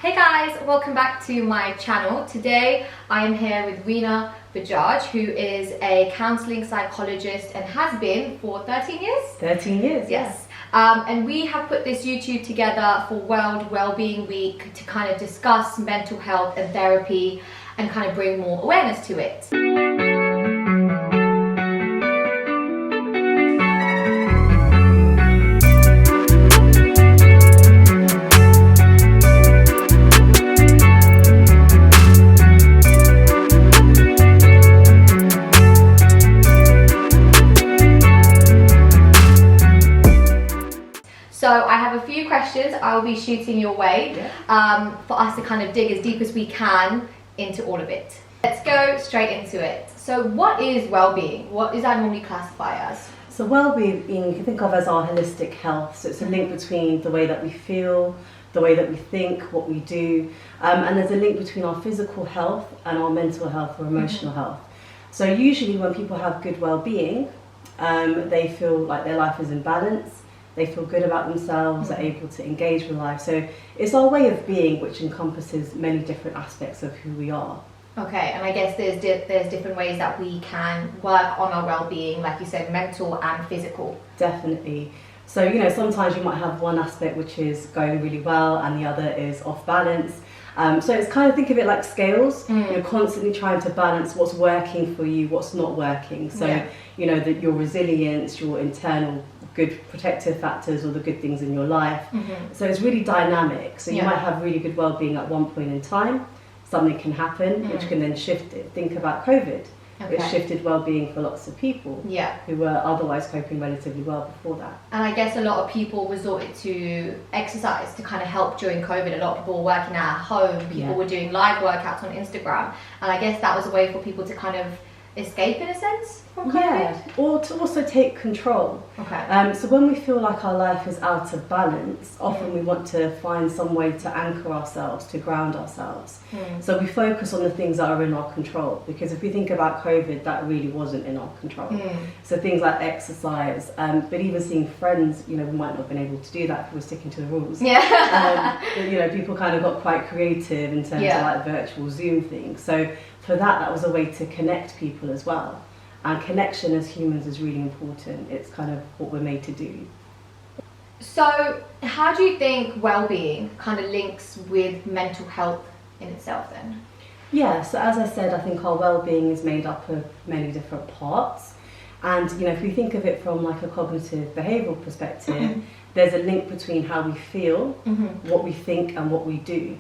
Hey guys, welcome back to my channel. Today I am here with Rina Bajaj, who is a counselling psychologist and has been for 13 years? 13 years, yes. And we have put this YouTube together for World Wellbeing Week to kind of discuss mental health and therapy and kind of bring more awareness to it. So I have a few questions I'll be shooting your way for us to kind of dig as deep as we can into all of it. Let's go straight into it. So what is well-being? What is that normally classified as? So well-being you can think of as our holistic health. So it's a link between the way that we feel, the way that we think, what we do, and there's a link between our physical health and our mental health or emotional health. So usually when people have good well-being, they feel like their life is in balance. They feel good about themselves, they're able to engage with life. So it's our way of being, which encompasses many different aspects of who we are. Okay, and I guess there's different ways that we can work on our well-being, like you said, mental and physical. Definitely. So, you know, sometimes you might have one aspect which is going really well and the other is off balance. So it's kind of, think of it like scales. You're constantly trying to balance what's working for you, what's not working. So, you know, that your resilience, your internal good protective factors, or the good things in your life. So it's really dynamic. So you might have really good well-being at one point in time. Something can happen which can then shift it. Think about COVID. It shifted well-being for lots of people who were otherwise coping relatively well before that. And I guess a lot of people resorted to exercise to kind of help during COVID. A lot of people were working at home, people were doing live workouts on Instagram, and I guess that was a way for people to kind of escape in a sense from COVID? Or to also take control. So when we feel like our life is out of balance, often we want to find some way to anchor ourselves, to ground ourselves. So we focus on the things that are in our control, because if we think about COVID, that really wasn't in our control. So things like exercise, but even seeing friends, you know, we might not have been able to do that if we were sticking to the rules. But, you know, people kind of got quite creative in terms of like virtual Zoom things. So for that was a way to connect people as well. And connection as humans is really important. It's kind of what we're made to do. So how do you think well-being kind of links with mental health in itself then? Yeah, so as I said, I think our well-being is made up of many different parts. And, you know, if we think of it from like a cognitive behavioural perspective, there's a link between how we feel, what we think and what we do.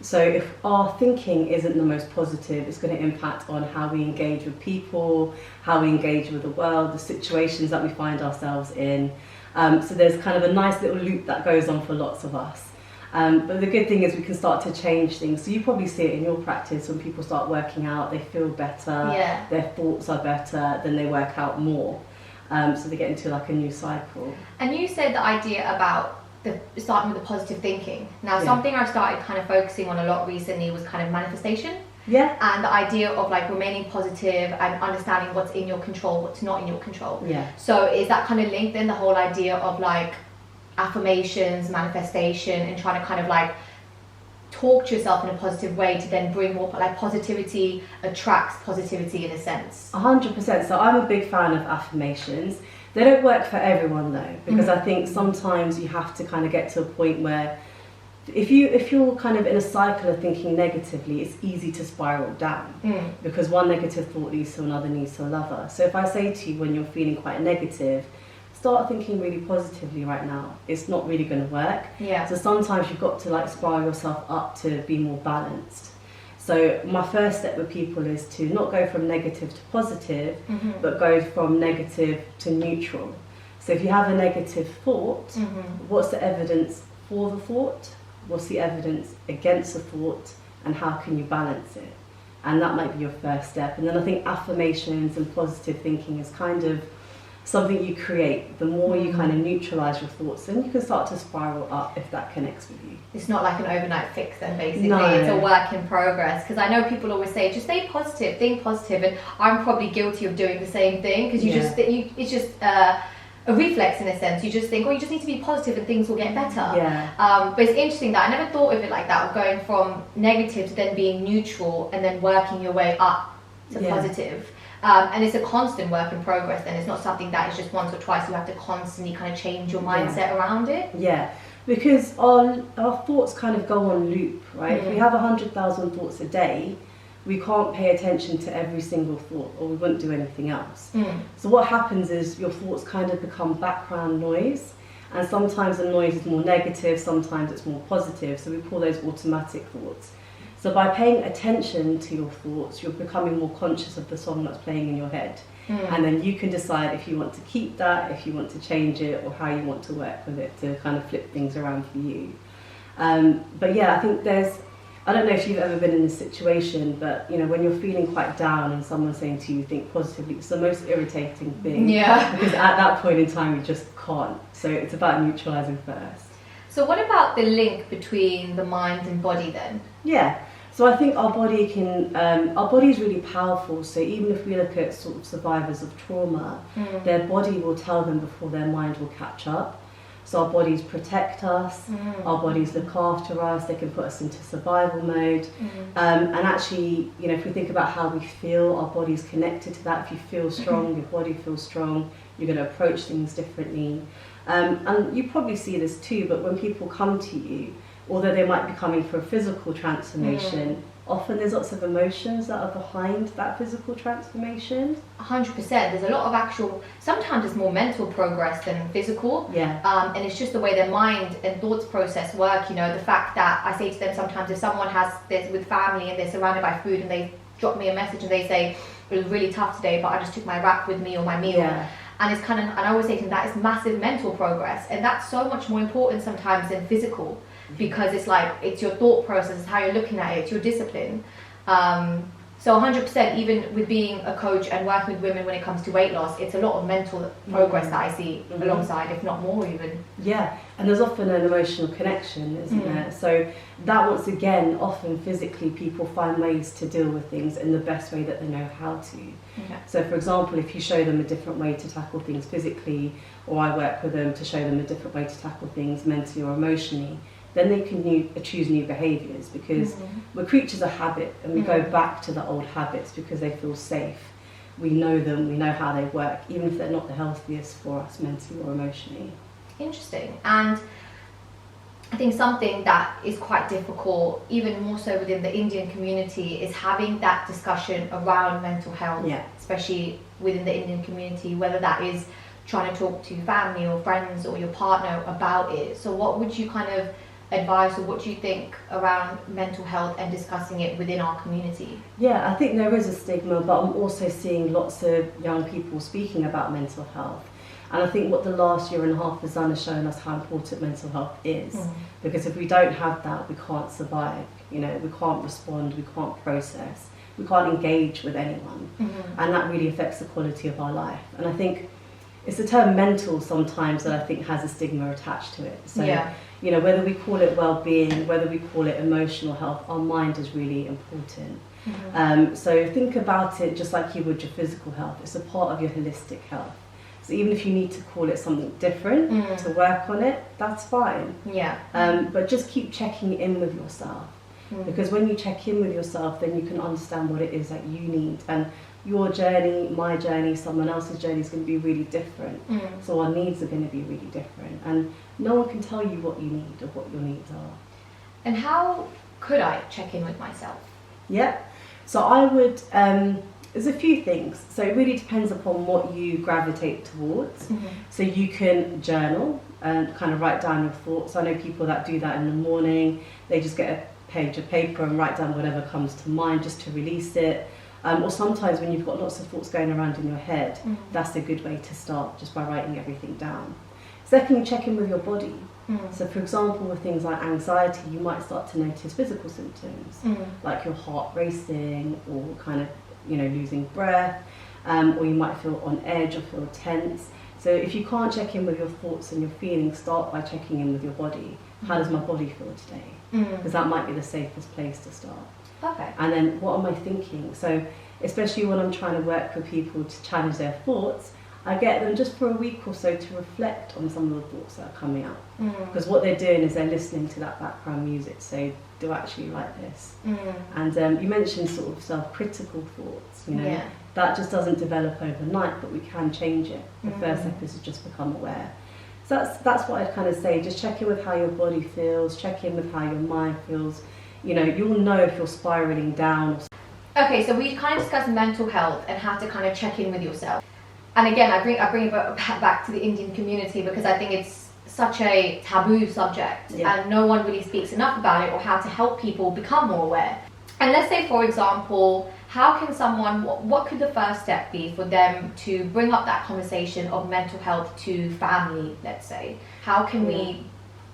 So if our thinking isn't the most positive, it's going to impact on how we engage with people, how we engage with the world, the situations that we find ourselves in. So there's kind of a nice little loop that goes on for lots of us. But the good thing is we can start to change things. So you probably see it in your practice when people start working out, they feel better, their thoughts are better, then they work out more. So they get into like a new cycle. And you said the idea about starting with the positive thinking. Now something I've started kind of focusing on a lot recently was kind of manifestation. And the idea of like remaining positive and understanding what's in your control, what's not in your control. So is that kind of linked then, the whole idea of like affirmations, manifestation, and trying to kind of like talk to yourself in a positive way to then bring more, like positivity attracts positivity in a sense? 100%. So I'm a big fan of affirmations. They don't work for everyone though, because I think sometimes you have to kind of get to a point where if you're kind of in a cycle of thinking negatively, it's easy to spiral down, because one negative thought leads to another, leads to another. So if I say to you when you're feeling quite negative, start thinking really positively right now, it's not really going to work. So sometimes you've got to like spiral yourself up to be more balanced. So my first step with people is to not go from negative to positive, but go from negative to neutral. So if you have a negative thought, what's the evidence for the thought? What's the evidence against the thought? And how can you balance it? And that might be your first step. And then I think affirmations and positive thinking is kind of something you create. The more you kind of neutralise your thoughts, then you can start to spiral up if that connects with you. It's not like an overnight fix then, basically. It's a work in progress. Because I know people always say, just stay positive, think positive, and I'm probably guilty of doing the same thing, because it's just a reflex in a sense. You just think, oh, you just need to be positive and things will get better. Yeah. But it's interesting that I never thought of it like that, of going from negative to then being neutral and then working your way up to positive. And it's a constant work in progress, and it's not something that is just once or twice. You have to constantly kind of change your mindset around it. Yeah, because our thoughts kind of go on loop, right? If we have 100,000 thoughts a day, we can't pay attention to every single thought, or we wouldn't do anything else. So what happens is your thoughts kind of become background noise, and sometimes the noise is more negative, sometimes it's more positive, so we call those automatic thoughts. So by paying attention to your thoughts, you're becoming more conscious of the song that's playing in your head. And then you can decide if you want to keep that, if you want to change it, or how you want to work with it to kind of flip things around for you. But yeah, I think I don't know if you've ever been in this situation, but you know, when you're feeling quite down and someone's saying to you, think positively, it's the most irritating thing. Yeah. Because at that point in time, you just can't. So it's about neutralizing first. So what about the link between the mind and body then? Yeah. So I think our body is really powerful. So even if we look at sort of survivors of trauma, their body will tell them before their mind will catch up. So our bodies protect us, our bodies look after us, they can put us into survival mode. And actually, you know, if we think about how we feel, our body's connected to that. If you feel strong, your body feels strong, you're going to approach things differently. And you probably see this too, but when people come to you, although they might be coming for a physical transformation, often there's lots of emotions that are behind that physical transformation. 100%. There's a lot of actual, sometimes it's more mental progress than physical. Yeah. And it's just the way their mind and thoughts process work. You know, the fact that I say to them sometimes, if someone has this with family and they're surrounded by food and they drop me a message and they say, it was really tough today, but I just took my wrap with me or my meal. Yeah. And it's kind of, and I always say to them, that is massive mental progress. And that's so much more important sometimes than physical. Because it's like, it's your thought process, it's how you're looking at it, it's your discipline. So 100%, even with being a coach and working with women when it comes to weight loss, it's a lot of mental progress that I see alongside, if not more even. Yeah, and there's often an emotional connection, isn't there? So that, once again, often physically people find ways to deal with things in the best way that they know how to. So for example, if you show them a different way to tackle things physically, or I work with them to show them a different way to tackle things mentally or emotionally, then they can choose new behaviours, because we're creatures of habit, and we go back to the old habits because they feel safe. We know them, we know how they work, even if they're not the healthiest for us mentally or emotionally. Interesting. And I think something that is quite difficult, even more so within the Indian community, is having that discussion around mental health, especially within the Indian community, whether that is trying to talk to family or friends or your partner about it. So what would you kind of advice, or what do you think around mental health and discussing it within our community? Yeah, I think there is a stigma, but I'm also seeing lots of young people speaking about mental health. And I think what the last year and a half has done is shown us how important mental health is. Because if we don't have that, we can't survive. You know, we can't respond, we can't process, we can't engage with anyone. And that really affects the quality of our life. And I think it's the term mental sometimes that I think has a stigma attached to it. So, you know, whether we call it well-being, whether we call it emotional health, our mind is really important. So think about it just like you would your physical health. It's a part of your holistic health. So even if you need to call it something different to work on it, that's fine. But just keep checking in with yourself. Because when you check in with yourself, then you can understand what it is that you need. And your journey, my journey, someone else's journey is going to be really different. So our needs are going to be really different. And no one can tell you what you need or what your needs are. And how could I check in with myself? Yeah. So I would, there's a few things. So it really depends upon what you gravitate towards. So you can journal and kind of write down your thoughts. I know people that do that in the morning. They just get a page of paper and write down whatever comes to mind just to release it. Or sometimes when you've got lots of thoughts going around in your head, that's a good way to start, just by writing everything down. Secondly, check in with your body. So for example, with things like anxiety, you might start to notice physical symptoms, like your heart racing, or kind of, you know, losing breath, or you might feel on edge or feel tense. So if you can't check in with your thoughts and your feelings, start by checking in with your body. How does my body feel today? Because that might be the safest place to start. Okay. And then what am I thinking? So especially when I'm trying to work with people to challenge their thoughts, I get them just for a week or so to reflect on some of the thoughts that are coming up. Because what they're doing is they're listening to that background music, so do I actually like this? And you mentioned sort of self-critical thoughts, you know, that just doesn't develop overnight, but we can change it. The first step is to just become aware. So that's what I'd kind of say, just check in with how your body feels, check in with how your mind feels. You know, you'll know if you're spiralling down. Okay, so we kind of discussed mental health and how to kind of check in with yourself. And again, I bring it back to the Indian community because I think it's such a taboo subject and no one really speaks enough about it or how to help people become more aware. And let's say, for example, how can someone, what could the first step be for them to bring up that conversation of mental health to family, let's say? How can we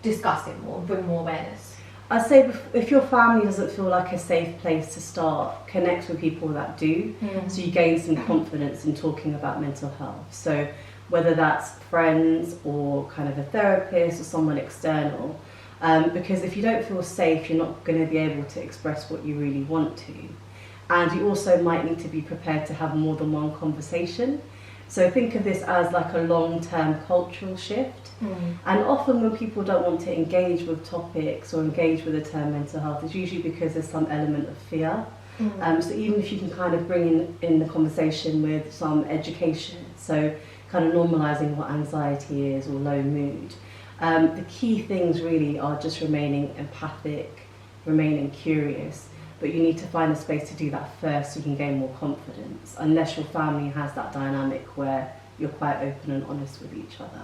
discuss it more, bring more awareness? I'd say if your family doesn't feel like a safe place to start, connect with people that do, so you gain some confidence in talking about mental health. So whether that's friends or kind of a therapist or someone external, because if you don't feel safe, you're not going to be able to express what you really want to. And you also might need to be prepared to have more than one conversation. So think of this as like a long-term cultural shift. And often when people don't want to engage with topics or engage with the term mental health, it's usually because there's some element of fear. So even if you can kind of bring in the conversation with some education, so kind of normalising what anxiety is or low mood, the key things really are just remaining empathic, remaining curious, but you need to find a space to do that first so you can gain more confidence, unless your family has that dynamic where you're quite open and honest with each other.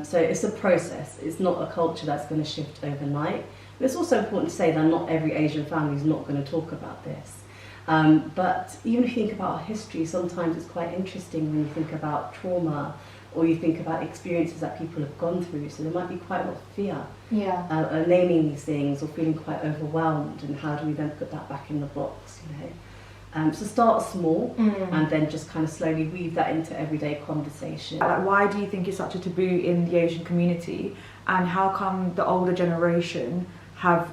So it's a process. It's not a culture that's going to shift overnight. But it's also important to say that not every Asian family is not going to talk about this. But even if you think about our history, sometimes it's quite interesting when you think about trauma or you think about experiences that people have gone through. So there might be quite a lot of fear naming these things or feeling quite overwhelmed, and how do we then put that back in the box, you know? So start small and then just kind of slowly weave that into everyday conversation. Like, why do you think it's such a taboo in the Asian community, and how come the older generation have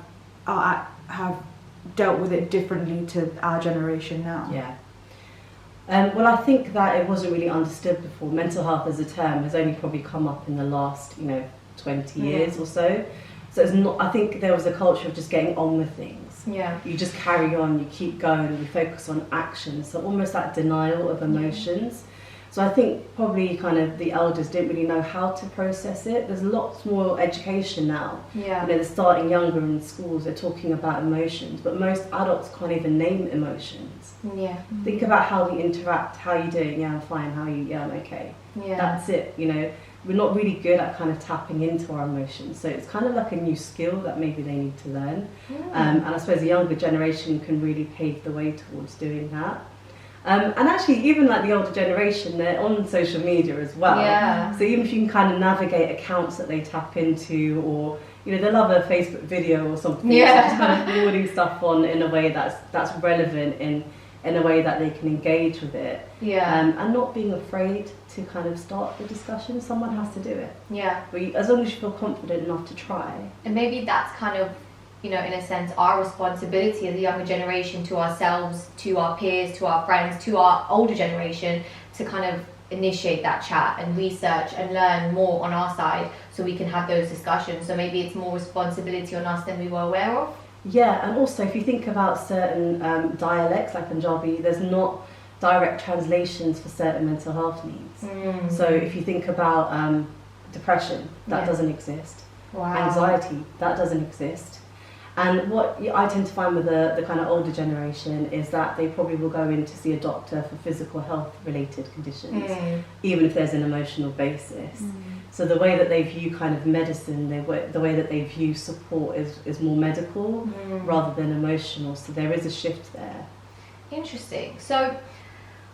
dealt with it differently to our generation now? Well, I think that it wasn't really understood before. Mental health as a term has only probably come up in the last 20 years or so. So it's not, I think there was a culture of just getting on with things. You just carry on, you keep going, you focus on action. So almost that denial of emotions. So I think probably kind of the elders didn't really know how to process it. There's lots more education now. They're starting younger in schools, they're talking about emotions, but most adults can't even name emotions. Think about how we interact. How are you doing? Yeah, I'm fine. How are you? Yeah, I'm okay. That's it. We're not really good at kind of tapping into our emotions. So it's kind of like a new skill that maybe they need to learn. And I suppose the younger generation can really pave the way towards doing that. And actually, even like the older generation, they're on social media as well. So even if you can kind of navigate accounts that they tap into, or they love a Facebook video or something, so just kind of forwarding stuff on in a way that's relevant in a way that they can engage with it. And not being afraid to kind of start the discussion. Someone has to do it. But as long as you feel confident enough to try. And maybe that's kind of, in a sense, our responsibility as a younger generation to ourselves, to our peers, to our friends, to our older generation, to kind of initiate that chat and research and learn more on our side so we can have those discussions. So maybe it's more responsibility on us than we were aware of. And also if you think about certain dialects like Punjabi, there's not direct translations for certain mental health needs. So if you think about depression, that doesn't exist. Anxiety, that doesn't exist. And what I tend to find with the kind of older generation is that they probably will go in to see a doctor for physical health related conditions, even if there's an emotional basis. So the way that they view kind of medicine, the way that they view support is more medical rather than emotional. So there is a shift there. Interesting. So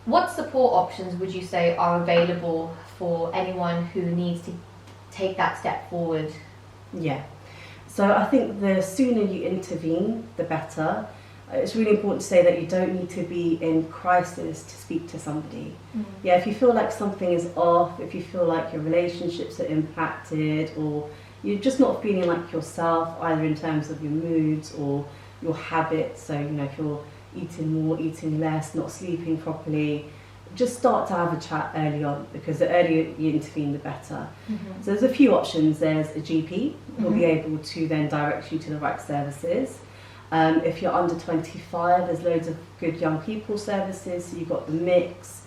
what support options would you say are available for anyone who needs to take that step forward? So I think the sooner you intervene, the better. It's really important to say that you don't need to be in crisis to speak to somebody. If you feel like something is off, if you feel like your relationships are impacted, or you're just not feeling like yourself, either in terms of your moods or your habits, so if you're eating more, eating less, not sleeping properly, just start to have a chat early on, because the earlier you intervene, the better. So there's a few options. There's a GP who will be able to then direct you to the right services. If you're under 25, there's loads of good young people services, so you've got the mix.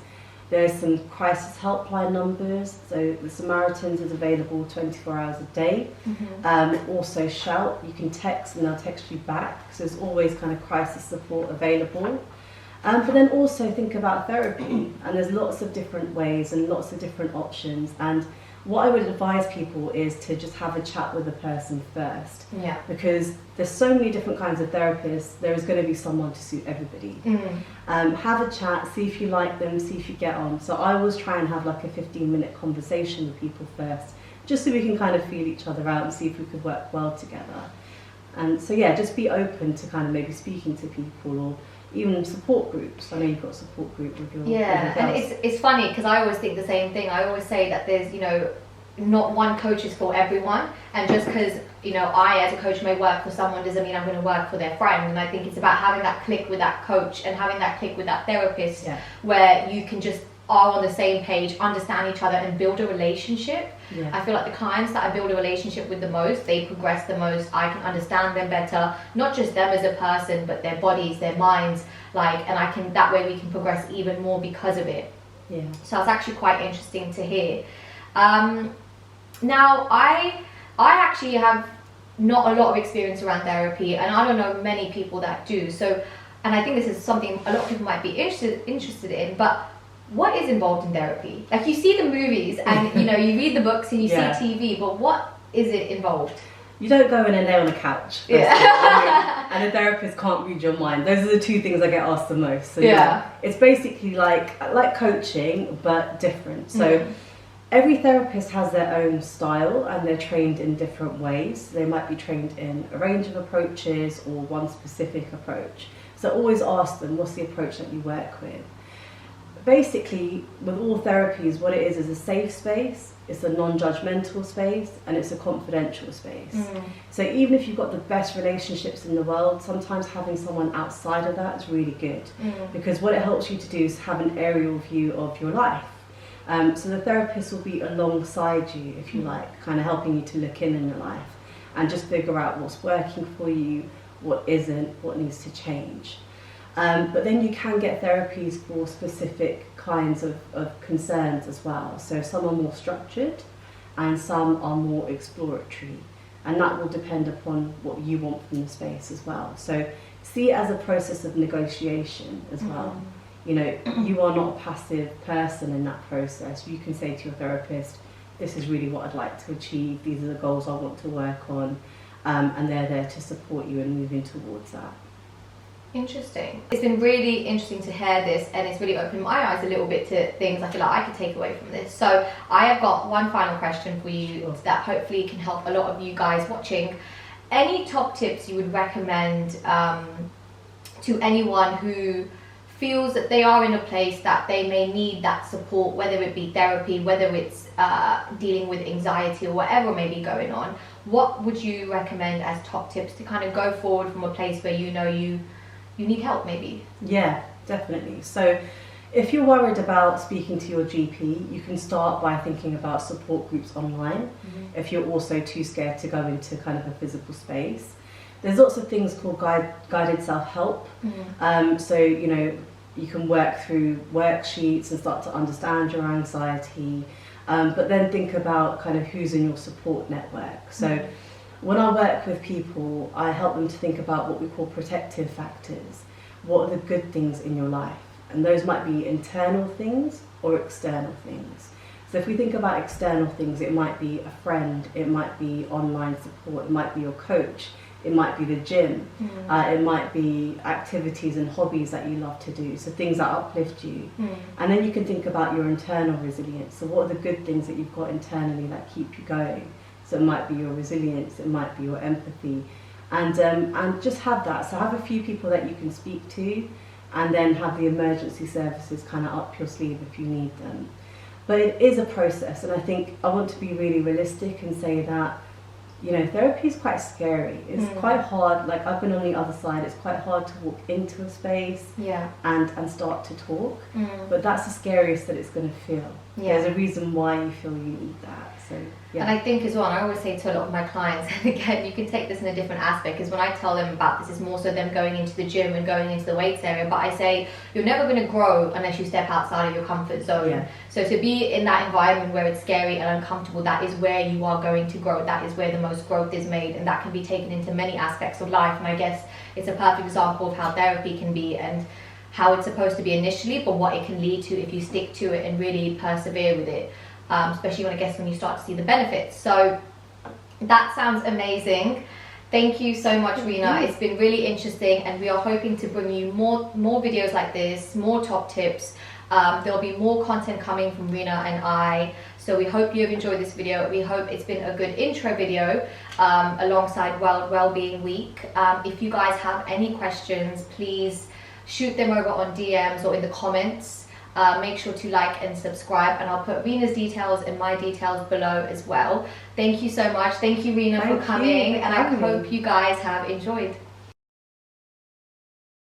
There's some crisis helpline numbers, so the Samaritans is available 24 hours a day. Also Shout, you can text and they'll text you back, so there's always kind of crisis support available. But then also think about therapy, and there's lots of different ways and lots of different options. And what I would advise people is to just have a chat with the person first. Because there's so many different kinds of therapists, there is going to be someone to suit everybody. Have a chat, see if you like them, see if you get on. So I always try and have like a 15-minute conversation with people first, just so we can kind of feel each other out and see if we could work well together. And so yeah, just be open to kind of maybe speaking to people, or even support groups. I know you've got a support group with your and it's funny because I always think the same thing. I always say that there's, you know, not one coach is for everyone, and just because, you know, I as a coach may work for someone doesn't mean I'm going to work for their friend. And I think it's about having that click with that coach and having that click with that therapist, where you can just are on the same page, understand each other and build a relationship. I feel like the clients that I build a relationship with the most, they progress the most. I can understand them better, not just them as a person, but their bodies, their minds, like, and I can, that way we can progress even more because of it. So it's actually quite interesting to hear. Now I actually have not a lot of experience around therapy, and I don't know many people that do. So, and I think this is something a lot of people might be interested in, but what is involved in therapy? Like, you see the movies and you know, you read the books and you see TV, but what is it involved? You don't go in and lay on a couch. And a therapist can't read your mind. Those are the two things I get asked the most. So it's basically like coaching, but different. So every therapist has their own style and they're trained in different ways. They might be trained in a range of approaches or one specific approach. So always ask them, what's the approach that you work with? Basically, with all therapies, what it is a safe space, it's a non-judgmental space, and it's a confidential space. So even if you've got the best relationships in the world, sometimes having someone outside of that is really good, because what it helps you to do is have an aerial view of your life. So the therapist will be alongside you, if you like, kind of helping you to look in your life and just figure out what's working for you, what isn't, what needs to change. But then you can get therapies for specific kinds of concerns as well. So some are more structured and some are more exploratory. And that will depend upon what you want from the space as well. So see it as a process of negotiation as well. You know, you are not a passive person in that process. You can say to your therapist, this is really what I'd like to achieve, these are the goals I want to work on, and they're there to support you in moving towards that. Interesting. It's been really interesting to hear this, and it's really opened my eyes a little bit to things I feel like I could take away from this. So I have got one final question for you that hopefully can help a lot of you guys watching. Any top tips you would recommend to anyone who feels that they are in a place that they may need that support, whether it be therapy, whether it's dealing with anxiety or whatever may be going on? What would you recommend as top tips to kind of go forward from a place where you know you need help maybe? Yeah, definitely. So if you're worried about speaking to your GP, you can start by thinking about support groups online. If you're also too scared to go into kind of a physical space. There's lots of things called guided self-help. So, you know, you can work through worksheets and start to understand your anxiety, but then think about kind of who's in your support network. So when I work with people, I help them to think about what we call protective factors. What are the good things in your life? And those might be internal things or external things. So if we think about external things, it might be a friend, it might be online support, it might be your coach, it might be the gym, it might be activities and hobbies that you love to do, so things that uplift you. And then you can think about your internal resilience. So what are the good things that you've got internally that keep you going? So it might be your resilience, it might be your empathy, and just have that. So have a few people that you can speak to, and then have the emergency services kind of up your sleeve if you need them. But it is a process, and I think I want to be really realistic and say that you know, therapy is quite scary. It's quite hard. Like, I've been on the other side. It's quite hard to walk into a space and start to talk. But that's the scariest that it's going to feel. There's a reason why you feel you need that. So, and I think as well, and I always say to a lot of my clients, and again, you can take this in a different aspect, because when I tell them about this, it's more so them going into the gym and going into the weights area, but I say, you're never going to grow unless you step outside of your comfort zone. So to be in that environment where it's scary and uncomfortable, that is where you are going to grow. That is where the most growth is made, and that can be taken into many aspects of life. And I guess it's a perfect example of how therapy can be, and how it's supposed to be initially, but what it can lead to if you stick to it and really persevere with it. Especially when you start to see the benefits. So that sounds amazing. Thank you so much, Rina. It's been really interesting, and we are hoping to bring you more videos like this, more top tips. There'll be more content coming from Rina and I. So we hope you have enjoyed this video. We hope it's been a good intro video alongside Wellbeing Week. If you guys have any questions, please shoot them over on DMs or in the comments. Make sure to like and subscribe, and I'll put Rina's details and my details below as well. Thank you so much. Thank you, Rina, for coming, and I hope you guys have enjoyed.